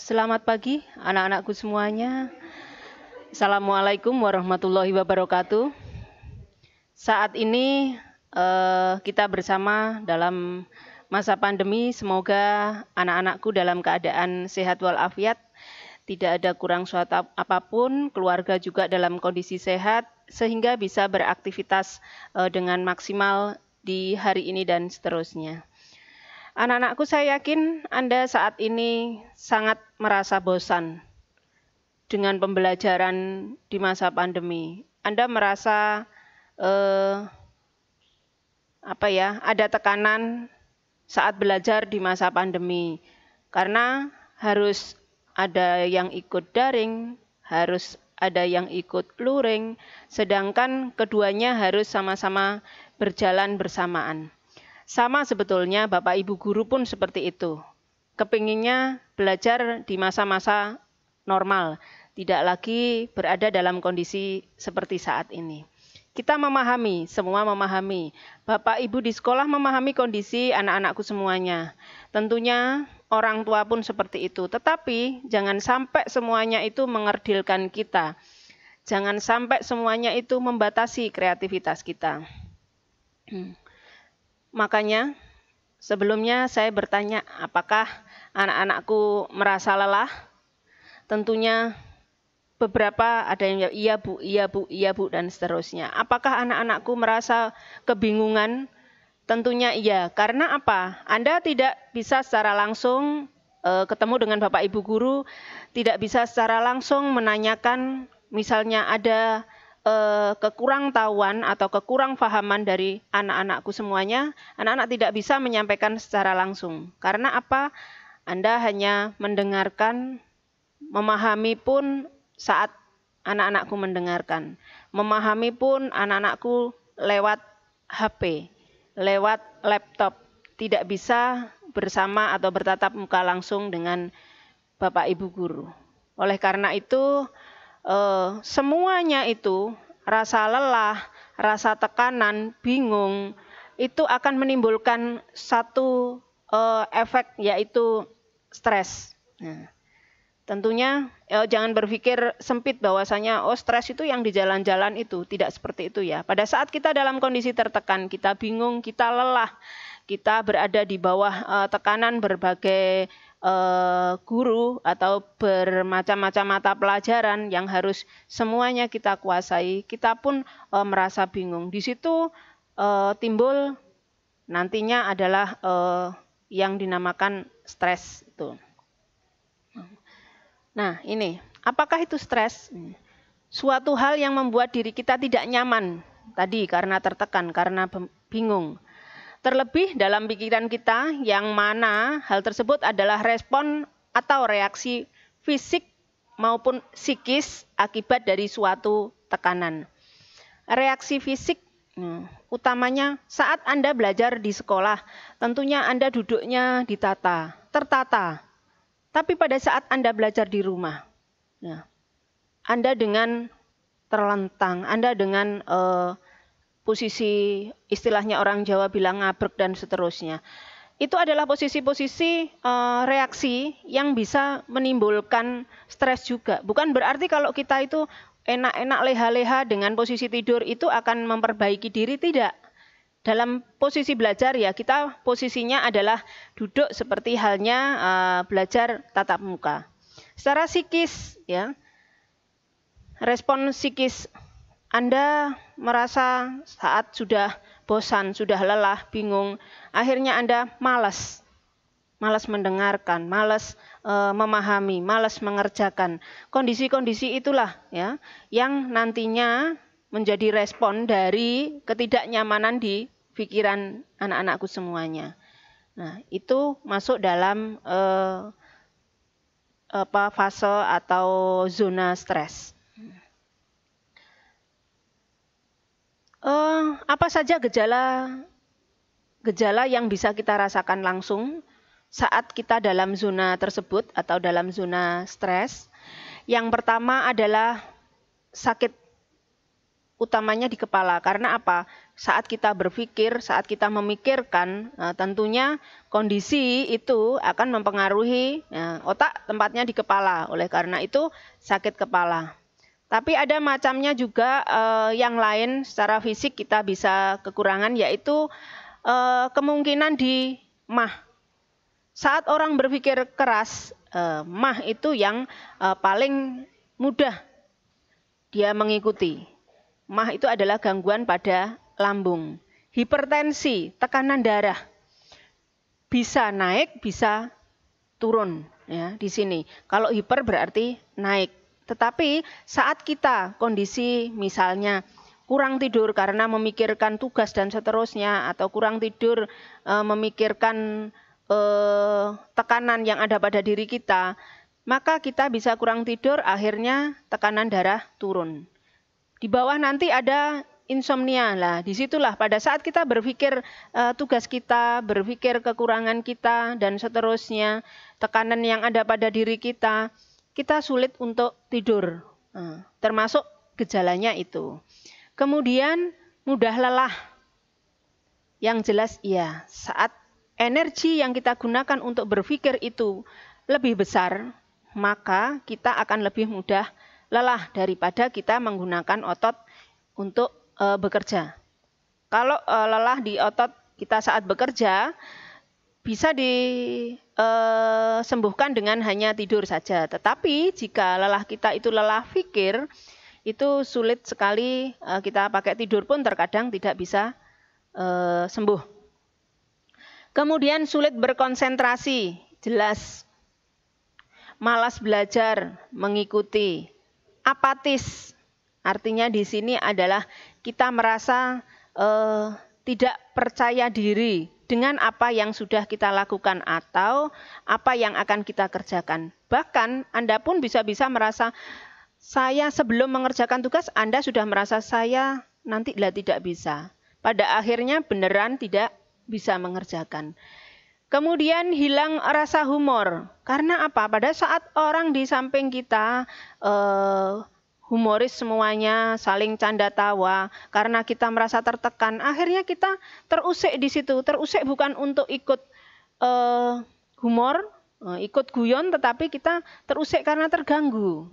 Selamat pagi anak-anakku semuanya. Assalamualaikum warahmatullahi wabarakatuh. Saat ini kita bersama dalam masa pandemi. Semoga anak-anakku dalam keadaan sehat walafiat, tidak ada kurang suatu apapun, keluarga juga dalam kondisi sehat, sehingga bisa beraktivitas dengan maksimal di hari ini dan seterusnya. Anak-anakku, saya yakin Anda saat ini sangat merasa bosan dengan pembelajaran di masa pandemi. Anda merasa ada tekanan saat belajar di masa pandemi, karena harus ada yang ikut daring, harus ada yang ikut luring, sedangkan keduanya harus sama-sama berjalan bersamaan. Sama sebetulnya Bapak Ibu guru pun seperti itu. Kepinginnya belajar di masa-masa normal, tidak lagi berada dalam kondisi seperti saat ini. Kita memahami, semua memahami. Bapak Ibu di sekolah memahami kondisi anak-anakku semuanya. Tentunya orang tua pun seperti itu. Tetapi jangan sampai semuanya itu mengerdilkan kita. Jangan sampai semuanya itu membatasi kreativitas kita. Makanya sebelumnya saya bertanya, apakah anak-anakku merasa lelah? Tentunya beberapa ada yang iya bu, iya bu, iya bu, dan seterusnya. Apakah anak-anakku merasa kebingungan? Tentunya iya. Karena apa? Anda tidak bisa secara langsung ketemu dengan Bapak Ibu guru, tidak bisa secara langsung menanyakan, misalnya ada kekurangtahuan atau kekurangfahaman dari anak-anakku semuanya. Anak-anak tidak bisa menyampaikan secara langsung. Karena apa? Anda hanya mendengarkan, memahami pun saat anak-anakku mendengarkan. Memahami pun anak-anakku lewat HP, lewat laptop. Tidak bisa bersama atau bertatap muka langsung dengan Bapak Ibu guru. Oleh karena itu, semuanya itu, rasa lelah, rasa tekanan, bingung, itu akan menimbulkan satu efek, yaitu stres. Nah, tentunya jangan berpikir sempit bahwasanya stres itu yang di jalan-jalan itu, tidak seperti itu ya. Pada saat kita dalam kondisi tertekan, kita bingung, kita lelah, kita berada di bawah tekanan berbagai guru atau bermacam-macam mata pelajaran yang harus semuanya kita kuasai, kita pun merasa bingung. Di situ timbul nantinya adalah yang dinamakan stres itu. Nah, ini, apakah itu stres? Suatu hal yang membuat diri kita tidak nyaman tadi karena tertekan, karena bingung. Terlebih dalam pikiran kita yang mana hal tersebut adalah respon atau reaksi fisik maupun psikis akibat dari suatu tekanan. Reaksi fisik utamanya saat Anda belajar di sekolah, tentunya Anda duduknya ditata, tertata. Tapi pada saat Anda belajar di rumah, Anda dengan terlentang, Anda dengan posisi istilahnya orang Jawa bilang ngabrek dan seterusnya. Itu adalah posisi-posisi reaksi yang bisa menimbulkan stres juga. Bukan berarti kalau kita itu enak-enak leha-leha dengan posisi tidur itu akan memperbaiki diri, tidak. Dalam posisi belajar ya kita posisinya adalah duduk seperti halnya belajar tatap muka. Secara psikis ya, respon psikis Anda merasa saat sudah bosan, sudah lelah, bingung, akhirnya Anda malas mendengarkan, malas memahami, malas mengerjakan. Kondisi-kondisi itulah ya yang nantinya menjadi respon dari ketidaknyamanan di pikiran anak-anakku semuanya. Nah, itu masuk dalam fase atau zona stres. Apa saja gejala yang bisa kita rasakan langsung saat kita dalam zona tersebut atau dalam zona stres? Yang pertama adalah sakit utamanya di kepala. Karena apa? Saat kita berpikir, saat kita memikirkan, tentunya kondisi itu akan mempengaruhi otak, tempatnya di kepala. Oleh karena itu sakit kepala. Tapi ada macamnya juga yang lain secara fisik kita bisa kekurangan, yaitu kemungkinan di mah. Saat orang berpikir keras, mah itu yang paling mudah dia mengikuti. Mah itu adalah gangguan pada lambung. Hipertensi, tekanan darah bisa naik, bisa turun ya di sini. Kalau hiper berarti naik. Tetapi saat kita kondisi misalnya kurang tidur karena memikirkan tugas dan seterusnya, atau kurang tidur memikirkan tekanan yang ada pada diri kita, maka kita bisa kurang tidur, akhirnya tekanan darah turun. Di bawah nanti ada insomnia. Lah, disitulah pada saat kita berpikir tugas kita, berpikir kekurangan kita, dan seterusnya, tekanan yang ada pada diri kita sulit untuk tidur. Termasuk gejalanya itu. Kemudian mudah lelah. Yang jelas iya, saat energi yang kita gunakan untuk berpikir itu lebih besar, maka kita akan lebih mudah lelah daripada kita menggunakan otot untuk bekerja. Kalau lelah di otot kita saat bekerja, bisa disembuhkan dengan hanya tidur saja. Tetapi jika lelah kita itu lelah pikir, itu sulit sekali, kita pakai tidur pun terkadang tidak bisa sembuh. Kemudian sulit berkonsentrasi, jelas. Malas belajar, mengikuti. Apatis, artinya di sini adalah kita merasa tidak percaya diri dengan apa yang sudah kita lakukan atau apa yang akan kita kerjakan. Bahkan Anda pun bisa-bisa merasa, saya sebelum mengerjakan tugas, Anda sudah merasa saya nanti tidak bisa. Pada akhirnya beneran tidak bisa mengerjakan. Kemudian hilang rasa humor. Karena apa? Pada saat orang di samping kita humoris semuanya, saling canda tawa, karena kita merasa tertekan, akhirnya kita terusik di situ. Terusik bukan untuk ikut humor, ikut guyon, tetapi kita terusik karena terganggu.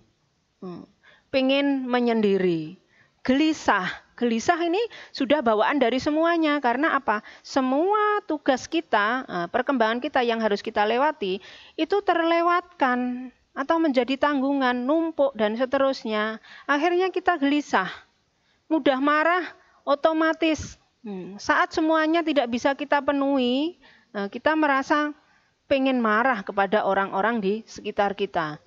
Pengen menyendiri. Gelisah ini sudah bawaan dari semuanya. Karena apa? Semua tugas kita, perkembangan kita yang harus kita lewati, itu terlewatkan atau menjadi tanggungan, numpuk, dan seterusnya. Akhirnya kita gelisah. Mudah marah, otomatis. Saat semuanya tidak bisa kita penuhi, kita merasa pengen marah kepada orang-orang di sekitar kita.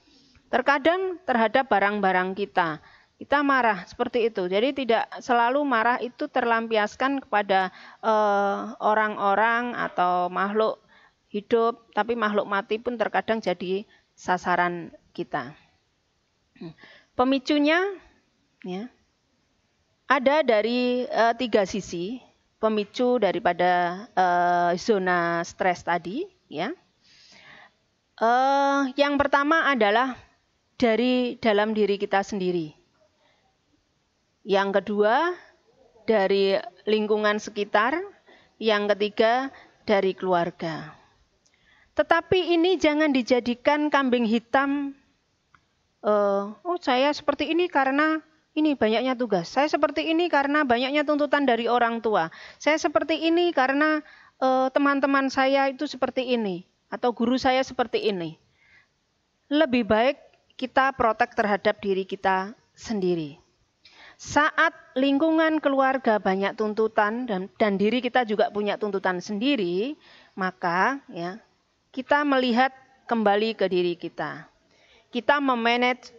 Terkadang terhadap barang-barang kita. Kita marah seperti itu. Jadi tidak selalu marah itu terlampiaskan kepada orang-orang atau makhluk hidup, tapi makhluk mati pun terkadang jadi sasaran kita. Pemicunya ya, ada dari 3 sisi. Pemicu daripada zona stres tadi. Ya. Yang pertama adalah dari dalam diri kita sendiri. Yang kedua, dari lingkungan sekitar. Yang ketiga, dari keluarga. Tetapi ini jangan dijadikan kambing hitam. Saya seperti ini karena ini banyaknya tugas. Saya seperti ini karena banyaknya tuntutan dari orang tua. Saya seperti ini karena teman-teman saya itu seperti ini. Atau guru saya seperti ini. Lebih baik kita protek terhadap diri kita sendiri. Saat lingkungan keluarga banyak tuntutan dan diri kita juga punya tuntutan sendiri, maka ya, kita melihat kembali ke diri kita. Kita memanage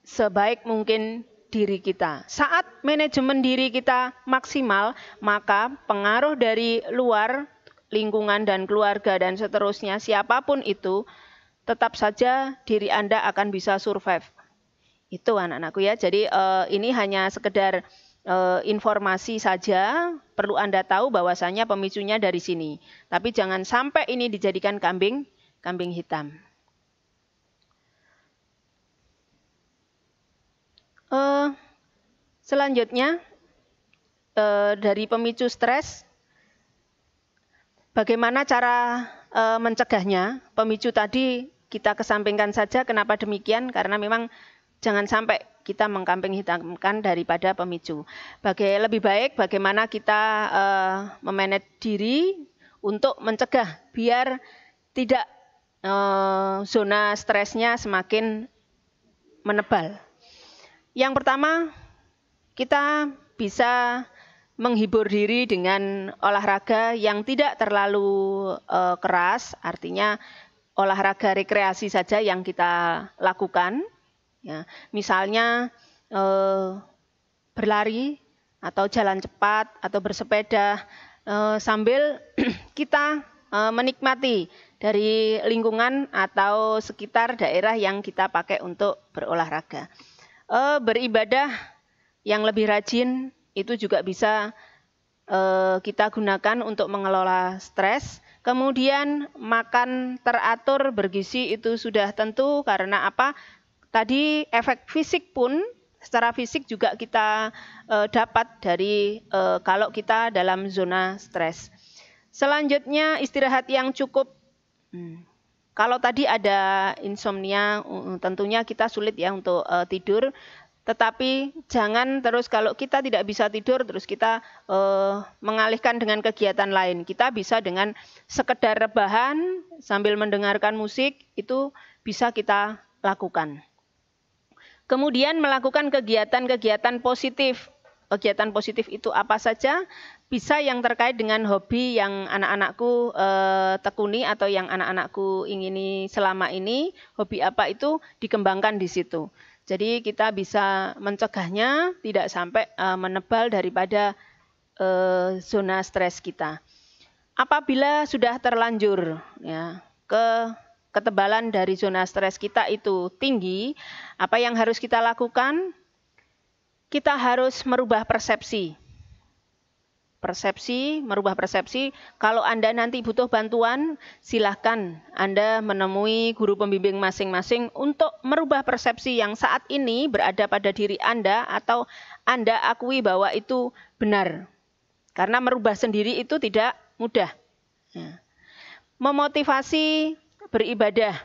sebaik mungkin diri kita. Saat manajemen diri kita maksimal, maka pengaruh dari luar, lingkungan dan keluarga dan seterusnya, siapapun itu, tetap saja diri Anda akan bisa survive. Itu anak-anakku ya. Jadi ini hanya sekedar informasi saja. Perlu Anda tahu bahwasanya pemicunya dari sini. Tapi jangan sampai ini dijadikan kambing hitam. Selanjutnya, dari pemicu stres, bagaimana cara mencegahnya? Pemicu tadi kita kesampingkan saja. Kenapa demikian? Karena memang jangan sampai kita mengkambing hitamkan daripada pemicu. Lebih baik bagaimana kita memanage diri untuk mencegah biar tidak zona stresnya semakin menebal. Yang pertama, kita bisa menghibur diri dengan olahraga yang tidak terlalu keras, artinya olahraga rekreasi saja yang kita lakukan. Ya, misalnya berlari atau jalan cepat atau bersepeda sambil kita menikmati dari lingkungan atau sekitar daerah yang kita pakai untuk berolahraga. Beribadah yang lebih rajin itu juga bisa kita gunakan untuk mengelola stres. Kemudian makan teratur bergizi itu sudah tentu, karena apa? Tadi efek fisik pun secara fisik juga kita dapat dari kalau kita dalam zona stres. Selanjutnya istirahat yang cukup. Kalau tadi ada insomnia, tentunya kita sulit ya untuk tidur. Tetapi jangan terus kalau kita tidak bisa tidur terus kita mengalihkan dengan kegiatan lain. Kita bisa dengan sekedar rebahan sambil mendengarkan musik, itu bisa kita lakukan. Kemudian melakukan kegiatan-kegiatan positif. Kegiatan positif itu apa saja? Bisa yang terkait dengan hobi yang anak-anakku tekuni atau yang anak-anakku ingini selama ini. Hobi apa itu dikembangkan di situ. Jadi kita bisa mencegahnya tidak sampai menebal daripada zona stres kita. Apabila sudah terlanjur ya, ketebalan dari zona stres kita itu tinggi, apa yang harus kita lakukan? Kita harus merubah persepsi. Merubah persepsi. Kalau Anda nanti butuh bantuan, silahkan Anda menemui guru pembimbing masing-masing untuk merubah persepsi yang saat ini berada pada diri Anda atau Anda akui bahwa itu benar. Karena merubah sendiri itu tidak mudah. Ya. Memotivasi beribadah.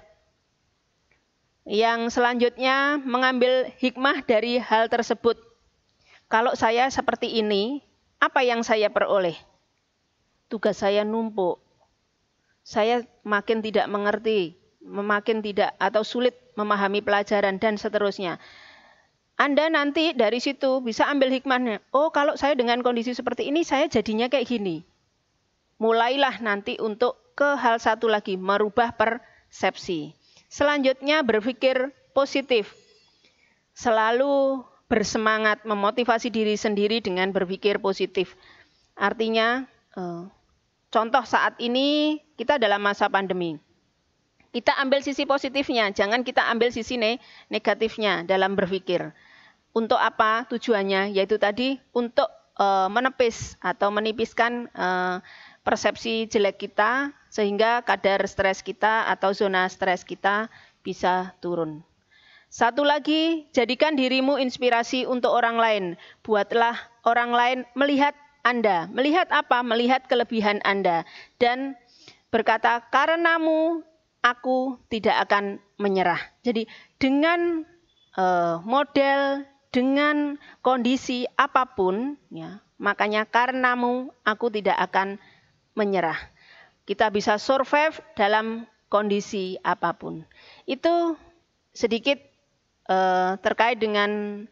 Yang selanjutnya mengambil hikmah dari hal tersebut. Kalau saya seperti ini, apa yang saya peroleh? Tugas saya numpuk. Saya makin tidak mengerti, makin tidak atau sulit memahami pelajaran dan seterusnya. Anda nanti dari situ bisa ambil hikmahnya. Oh, kalau saya dengan kondisi seperti ini, saya jadinya kayak gini. Mulailah nanti untuk ke hal satu lagi, merubah persepsi. Selanjutnya berpikir positif. Selalu bersemangat memotivasi diri sendiri dengan berpikir positif. Artinya, contoh saat ini kita dalam masa pandemi. Kita ambil sisi positifnya, jangan kita ambil sisi negatifnya dalam berpikir. Untuk apa tujuannya? Yaitu tadi untuk menepis atau menipiskan persepsi jelek kita sehingga kadar stres kita atau zona stres kita bisa turun. Satu lagi, jadikan dirimu inspirasi untuk orang lain. Buatlah orang lain melihat Anda. Melihat apa? Melihat kelebihan Anda. Dan berkata, karenamu aku tidak akan menyerah. Jadi dengan model, dengan kondisi apapun, ya, makanya karenamu aku tidak akan menyerah. Kita bisa survive dalam kondisi apapun. Itu sedikit terkait dengan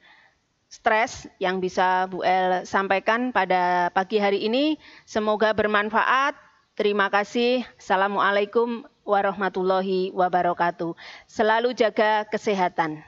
stres yang bisa Bu El sampaikan pada pagi hari ini. Semoga bermanfaat. Terima kasih. Assalamualaikum warahmatullahi wabarakatuh. Selalu jaga kesehatan.